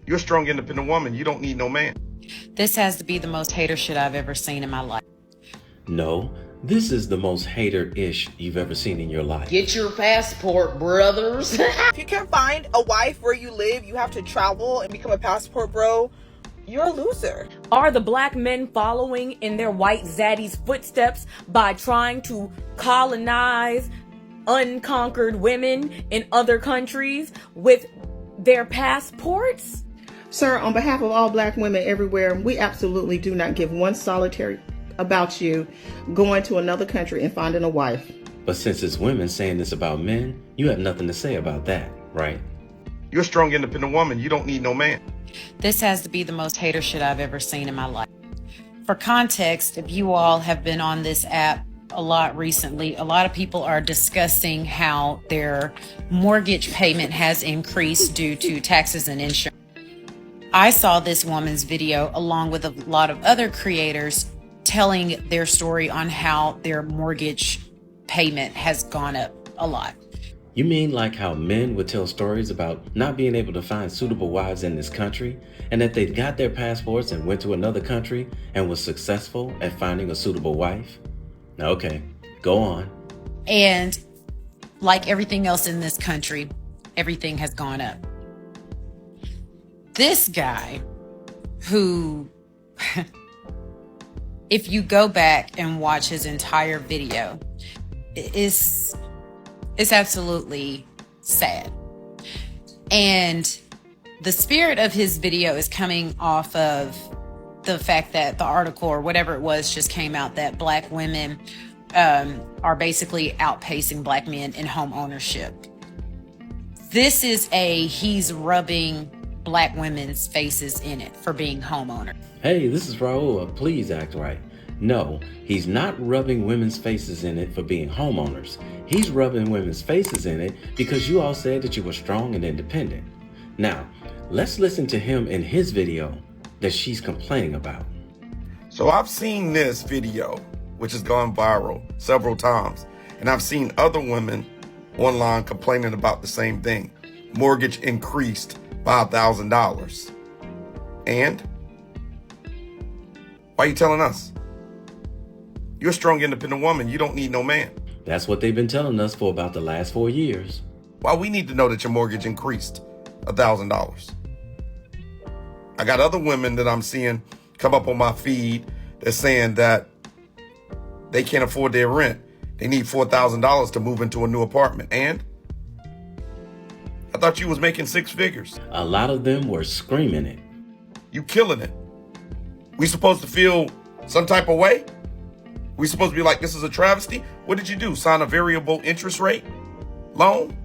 You're a strong, independent woman. You don't need no man. This has to be the most hater shit I've ever seen in my life. No, this is the most hater-ish you've ever seen in your life. Get your passport, brothers. If you can't find a wife where you live, you have to travel and become a passport bro. You're a loser. Are the black men following in their white zaddy's footsteps by trying to colonize unconquered women in other countries with their passports? Sir, on behalf of all black women everywhere, we absolutely do not give one solitary about you going to another country and finding a wife. But since it's women saying this about men, you have nothing to say about that, right? You're a strong, independent woman. You don't need no man. This has to be the most hater shit I've ever seen in my life. For context, if you all have been on this app a lot recently, a lot of people are discussing how their mortgage payment has increased due to taxes and insurance. I saw this woman's video along with a lot of other creators telling their story on how their mortgage payment has gone up a lot. You mean like how men would tell stories about not being able to find suitable wives in this country, and that they got their passports and went to another country and was successful at finding a suitable wife? Okay, go on. And like everything else in this country, everything has gone up. This guy who, if you go back and watch his entire video, it's absolutely sad. And the spirit of his video is coming off of the fact that the article or whatever it was just came out that black women are basically outpacing black men in home ownership. This is he's rubbing black women's faces in it for being homeowners. Hey, this is Raulh. Please act right. No, he's not rubbing women's faces in it for being homeowners. He's rubbing women's faces in it because you all said that you were strong and independent. Now, let's listen to him in his video that she's complaining about. So I've seen this video, which has gone viral several times, and I've seen other women online complaining about the same thing. Mortgage increased by $1,000. And why are you telling us? You're a strong, independent woman. You don't need no man. That's what they've been telling us for about the last 4 years. Why we need to know that your mortgage increased $1,000? I got other women that I'm seeing come up on my feed that's saying that they can't afford their rent. They need $4,000 to move into a new apartment. And I thought you was making six figures. A lot of them were screaming it. You killing it. We supposed to feel some type of way? We supposed to be like, this is a travesty? What did you do? Sign a variable interest rate loan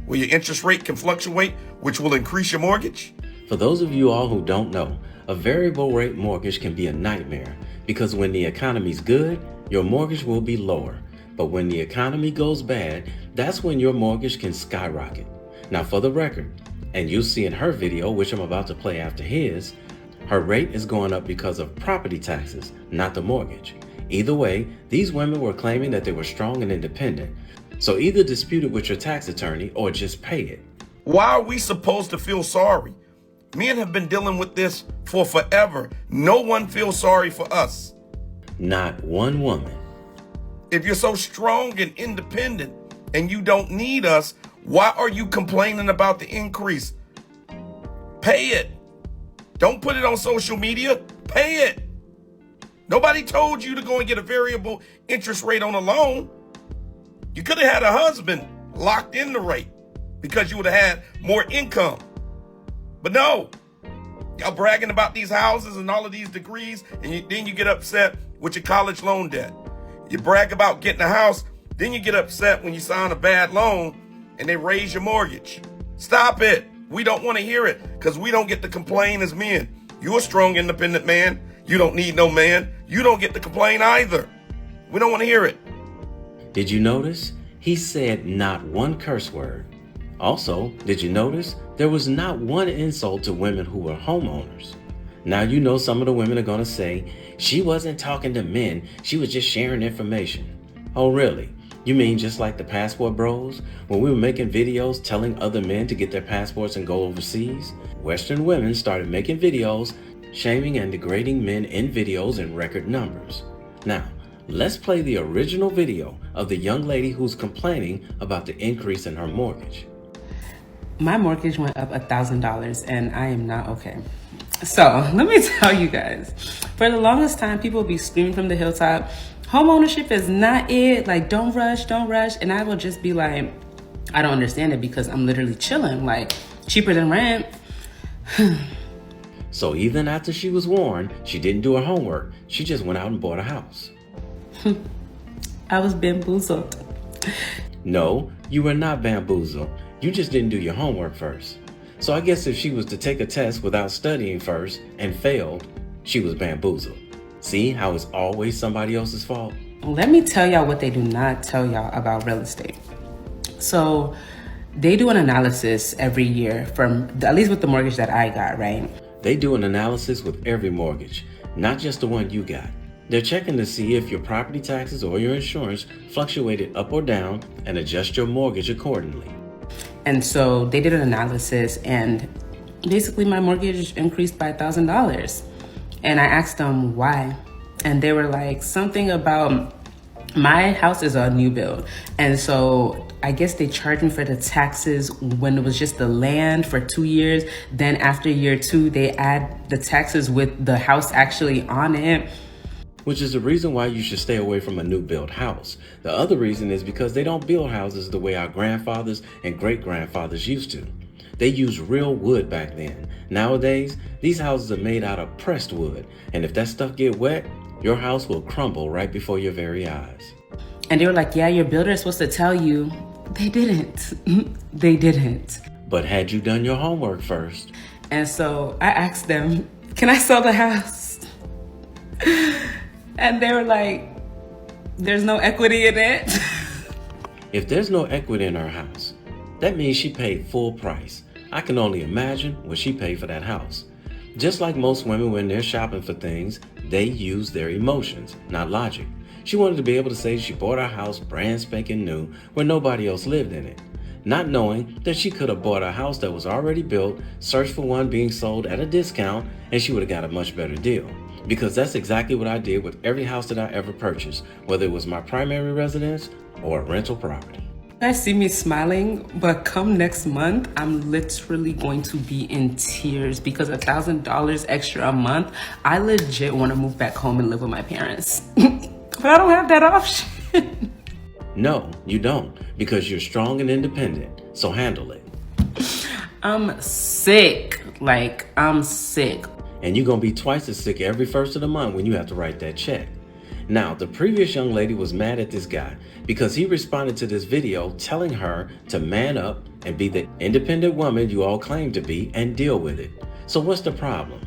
where your interest rate can fluctuate, which will increase your mortgage? For those of you all who don't know, a variable rate mortgage can be a nightmare because when the economy's good, your mortgage will be lower. But when the economy goes bad, that's when your mortgage can skyrocket. Now for the record, and you'll see in her video, which I'm about to play after his, her rate is going up because of property taxes, not the mortgage. Either way, these women were claiming that they were strong and independent. So either dispute it with your tax attorney or just pay it. Why are we supposed to feel sorry? Men have been dealing with this for forever. No one feels sorry for us. Not one woman. If you're so strong and independent and you don't need us, why are you complaining about the increase? Pay it. Don't put it on social media. Pay it. Nobody told you to go and get a variable interest rate on a loan. You could have had a husband locked in the rate because you would have had more income. But no, y'all bragging about these houses and all of these degrees, and then you get upset with your college loan debt. You brag about getting a house, then you get upset when you sign a bad loan and they raise your mortgage. Stop it. We don't want to hear it because we don't get to complain as men. You're a strong, independent man. You don't need no man. You don't get to complain either. We don't want to hear it. Did you notice? He said not one curse word. Also, did you notice there was not one insult to women who were homeowners? Now you know some of the women are going to say, she wasn't talking to men, she was just sharing information. Oh really? You mean just like the passport bros? When we were making videos telling other men to get their passports and go overseas? Western women started making videos shaming and degrading men in videos in record numbers. Now, let's play the original video of the young lady who's complaining about the increase in her mortgage. My mortgage went up $1,000 and I am not okay. So let me tell you guys, for the longest time, people be screaming from the hilltop, home ownership is not it, like don't rush. And I will just be like, I don't understand it because I'm literally chilling, like cheaper than rent. So even after she was warned, she didn't do her homework. She just went out and bought a house. I was bamboozled. No, you were not bamboozled. You just didn't do your homework first. So I guess if she was to take a test without studying first and failed, she was bamboozled. See how it's always somebody else's fault? Let me tell y'all what they do not tell y'all about real estate. So they do an analysis every year from, at least with the mortgage that I got, right? They do an analysis with every mortgage, not just the one you got. They're checking to see if your property taxes or your insurance fluctuated up or down and adjust your mortgage accordingly. And so they did an analysis and basically my mortgage increased by $1,000. And I asked them why. And they were like, something about my house is a new build. And so I guess they charged me for the taxes when it was just the land for 2 years. Then after year 2, they add the taxes with the house actually on it. Which is the reason why you should stay away from a new built house. The other reason is because they don't build houses the way our grandfathers and great-grandfathers used to. They used real wood back then. Nowadays, these houses are made out of pressed wood, and if that stuff get wet, your house will crumble right before your very eyes. And they were like, yeah, your builder is supposed to tell you. They didn't. They didn't. But had you done your homework first? And so I asked them, can I sell the house? And they were like, there's no equity in it. If there's no equity in her house, that means she paid full price. I can only imagine what she paid for that house. Just like most women when they're shopping for things, they use their emotions, not logic. She wanted to be able to say she bought her house brand spanking new where nobody else lived in it, not knowing that she could have bought a house that was already built, searched for one being sold at a discount, and she would have got a much better deal. Because that's exactly what I did with every house that I ever purchased, whether it was my primary residence or a rental property. You guys see me smiling, but come next month, I'm literally going to be in tears because $1,000 extra a month, I legit want to move back home and live with my parents. But I don't have that option. No, you don't, because you're strong and independent, so handle it. I'm sick. Like, I'm sick. And you're going to be twice as sick every first of the month when you have to write that check. Now, the previous young lady was mad at this guy because he responded to this video telling her to man up and be the independent woman you all claim to be and deal with it. So what's the problem?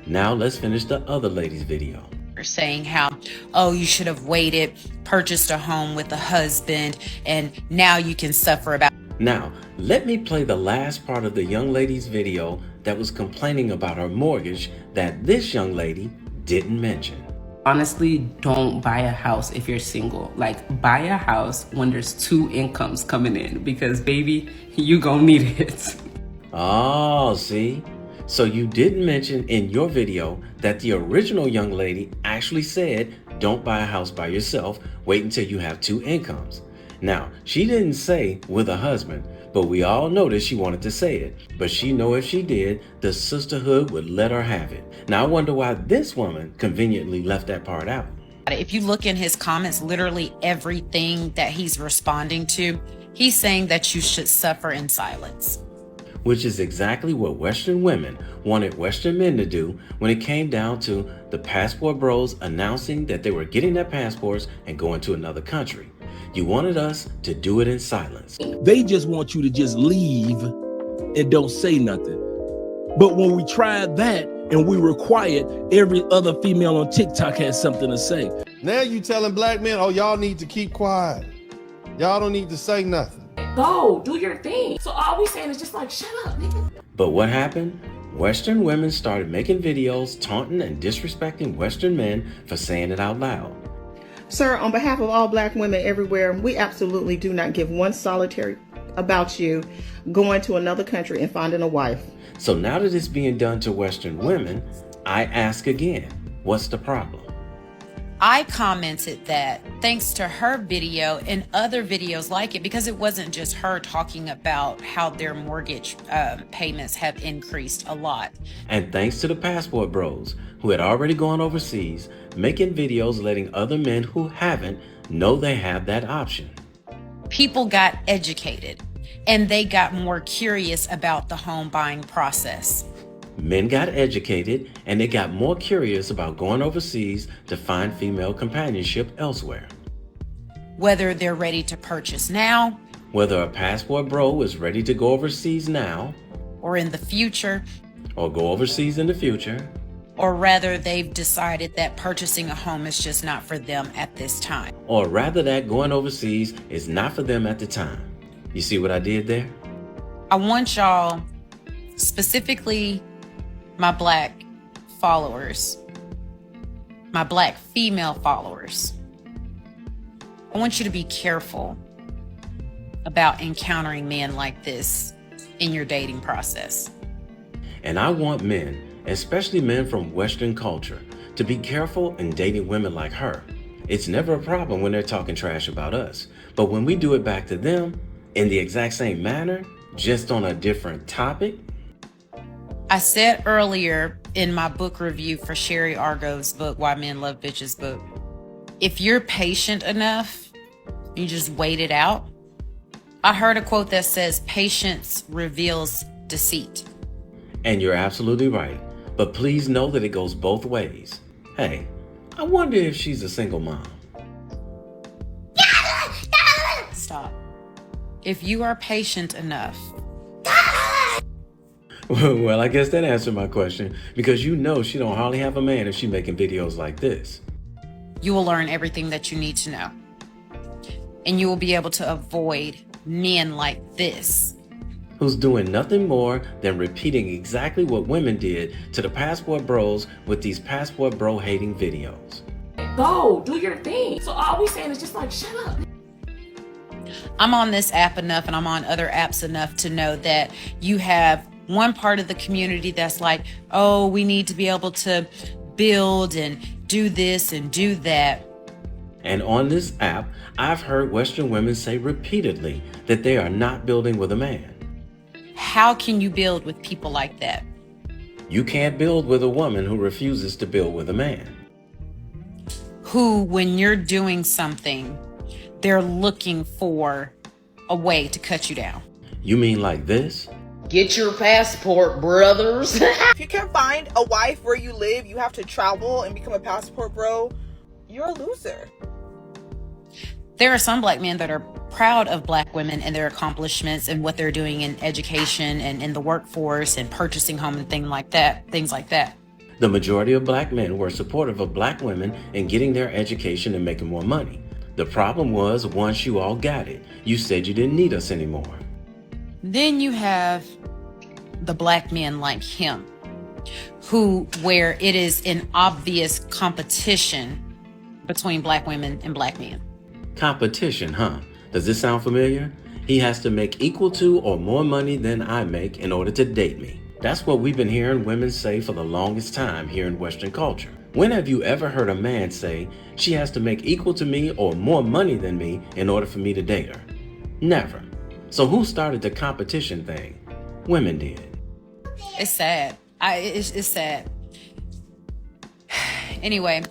Now let's finish the other lady's video. Saying how, oh, you should have waited, purchased a home with a husband, and now you can suffer about. Now, let me play the last part of the young lady's video that was complaining about her mortgage that this young lady didn't mention. Honestly, don't buy a house if you're single. Like, buy a house when there's 2 incomes coming in because, baby, you gonna need it. Oh, see? So you didn't mention in your video that the original young lady actually said, don't buy a house by yourself, wait until you have 2 incomes. Now, she didn't say with a husband, but we all know that she wanted to say it. But she know if she did, the sisterhood would let her have it. Now, I wonder why this woman conveniently left that part out. If you look in his comments, literally everything that he's responding to, he's saying that you should suffer in silence. Which is exactly what Western women wanted Western men to do when it came down to the passport bros announcing that they were getting their passports and going to another country. You wanted us to do it in silence. They just want you to just leave and don't say nothing. But when we tried that and we were quiet, every other female on TikTok had something to say. Now you telling black men, oh, y'all need to keep quiet. Y'all don't need to say nothing. Go, do your thing. So all we saying is just like, shut up, nigga. But what happened? Western women started making videos taunting and disrespecting Western men for saying it out loud. Sir, on behalf of all black women everywhere, we absolutely do not give one solitary about you going to another country and finding a wife. So now that it's being done to Western women, I ask again, what's the problem? I commented that thanks to her video and other videos like it, because it wasn't just her talking about how their mortgage payments have increased a lot. And thanks to the passport bros who had already gone overseas, making videos letting other men who haven't know they have that option. People got educated and they got more curious about the home buying process. Men got educated and they got more curious about going overseas to find female companionship elsewhere. Whether they're ready to purchase now, whether a passport bro is ready to go overseas now, or in the future, or go overseas in the future, or rather they've decided that purchasing a home is just not for them at this time. Or rather that going overseas is not for them at the time. You see what I did there? I want y'all, specifically my Black followers, my Black female followers, I want you to be careful about encountering men like this in your dating process. And I want men, especially men from Western culture, to be careful in dating women like her. It's never a problem when they're talking trash about us, but when we do it back to them in the exact same manner, just on a different topic. I said earlier in my book review for Sherry Argo's book, Why Men Love Bitches book, if you're patient enough, you just wait it out. I heard a quote that says, patience reveals deceit. And you're absolutely right. But please know that it goes both ways. Hey, I wonder if she's a single mom. Stop. If you are patient enough. Well, I guess that answered my question, because you know she don't hardly have a man if she's making videos like this. You will learn everything that you need to know. And you will be able to avoid men like this, who's doing nothing more than repeating exactly what women did to the passport bros with these passport bro hating videos. Go, do your thing. So all we saying is just like, shut up. I'm on this app enough and I'm on other apps enough to know that you have one part of the community that's like, oh, we need to be able to build and do this and do that. And on this app, I've heard Western women say repeatedly that they are not building with a man. How can you build with people like that? You can't build with a woman who refuses to build with a man. Who, when you're doing something, they're looking for a way to cut you down. You mean like this? Get your passport, brothers. If you can find a wife where you live, you have to travel and become a passport bro. You're a loser. There are some Black men that are proud of Black women and their accomplishments and what they're doing in education and in the workforce and purchasing home and things like that. The majority of Black men were supportive of Black women in getting their education and making more money. The problem was, once you all got it, you said you didn't need us anymore. Then you have the Black men like him, where it is an obvious competition between Black women and Black men. Competition, huh? Does this sound familiar? He has to make equal to or more money than I make in order to date me. That's what we've been hearing women say for the longest time here in Western culture. When have you ever heard a man say, she has to make equal to me or more money than me in order for me to date her? Never. So who started the competition thing? Women did. It's sad. It's sad. Anyway,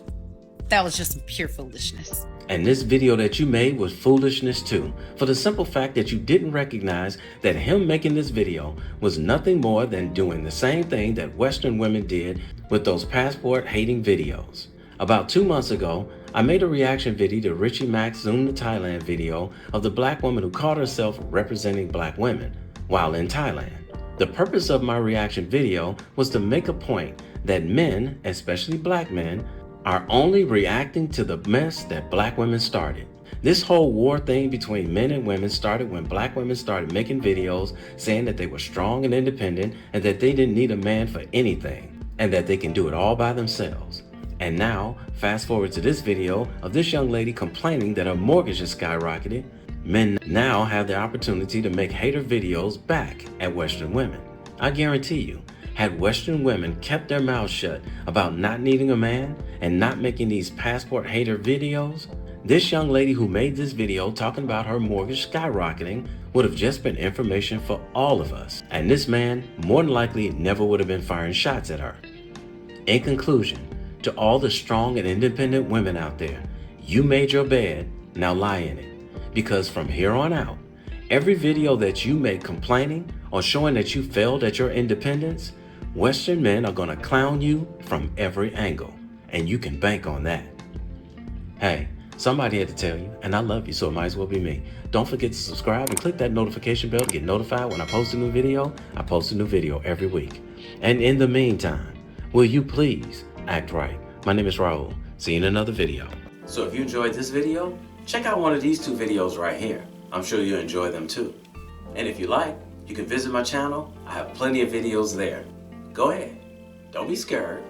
that was just pure foolishness. And this video that you made was foolishness too, for the simple fact that you didn't recognize that him making this video was nothing more than doing the same thing that Western women did with those passport hating videos. About 2 months ago, I made a reaction video to Richie Mac's Zoom to Thailand video of the Black woman who called herself representing Black women while in Thailand. The purpose of my reaction video was to make a point that men, especially Black men, are only reacting to the mess that Black women started. This whole war thing between men and women started when Black women started making videos saying that they were strong and independent and that they didn't need a man for anything and that they can do it all by themselves. And now, fast forward to this video of this young lady complaining that her mortgage has skyrocketed. Men now have the opportunity to make hater videos back at Western women. I guarantee you, had Western women kept their mouths shut about not needing a man and not making these passport hater videos, this young lady who made this video talking about her mortgage skyrocketing would have just been information for all of us. And this man more than likely never would have been firing shots at her. In conclusion, to all the strong and independent women out there, you made your bed, now lie in it. Because from here on out, every video that you make complaining or showing that you failed at your independence, Western men are gonna clown you from every angle, and you can bank on that. Hey, somebody had to tell you, and I love you, so it might as well be me. Don't forget to subscribe and click that notification bell to get notified when I post a new video. I post a new video every week. And in the meantime, will you please act right? My name is Raulh. See you in another video. So if you enjoyed this video, check out one of these two videos right here. I'm sure you'll enjoy them too. And if you like, you can visit my channel. I have plenty of videos there. Go ahead. Don't be scared.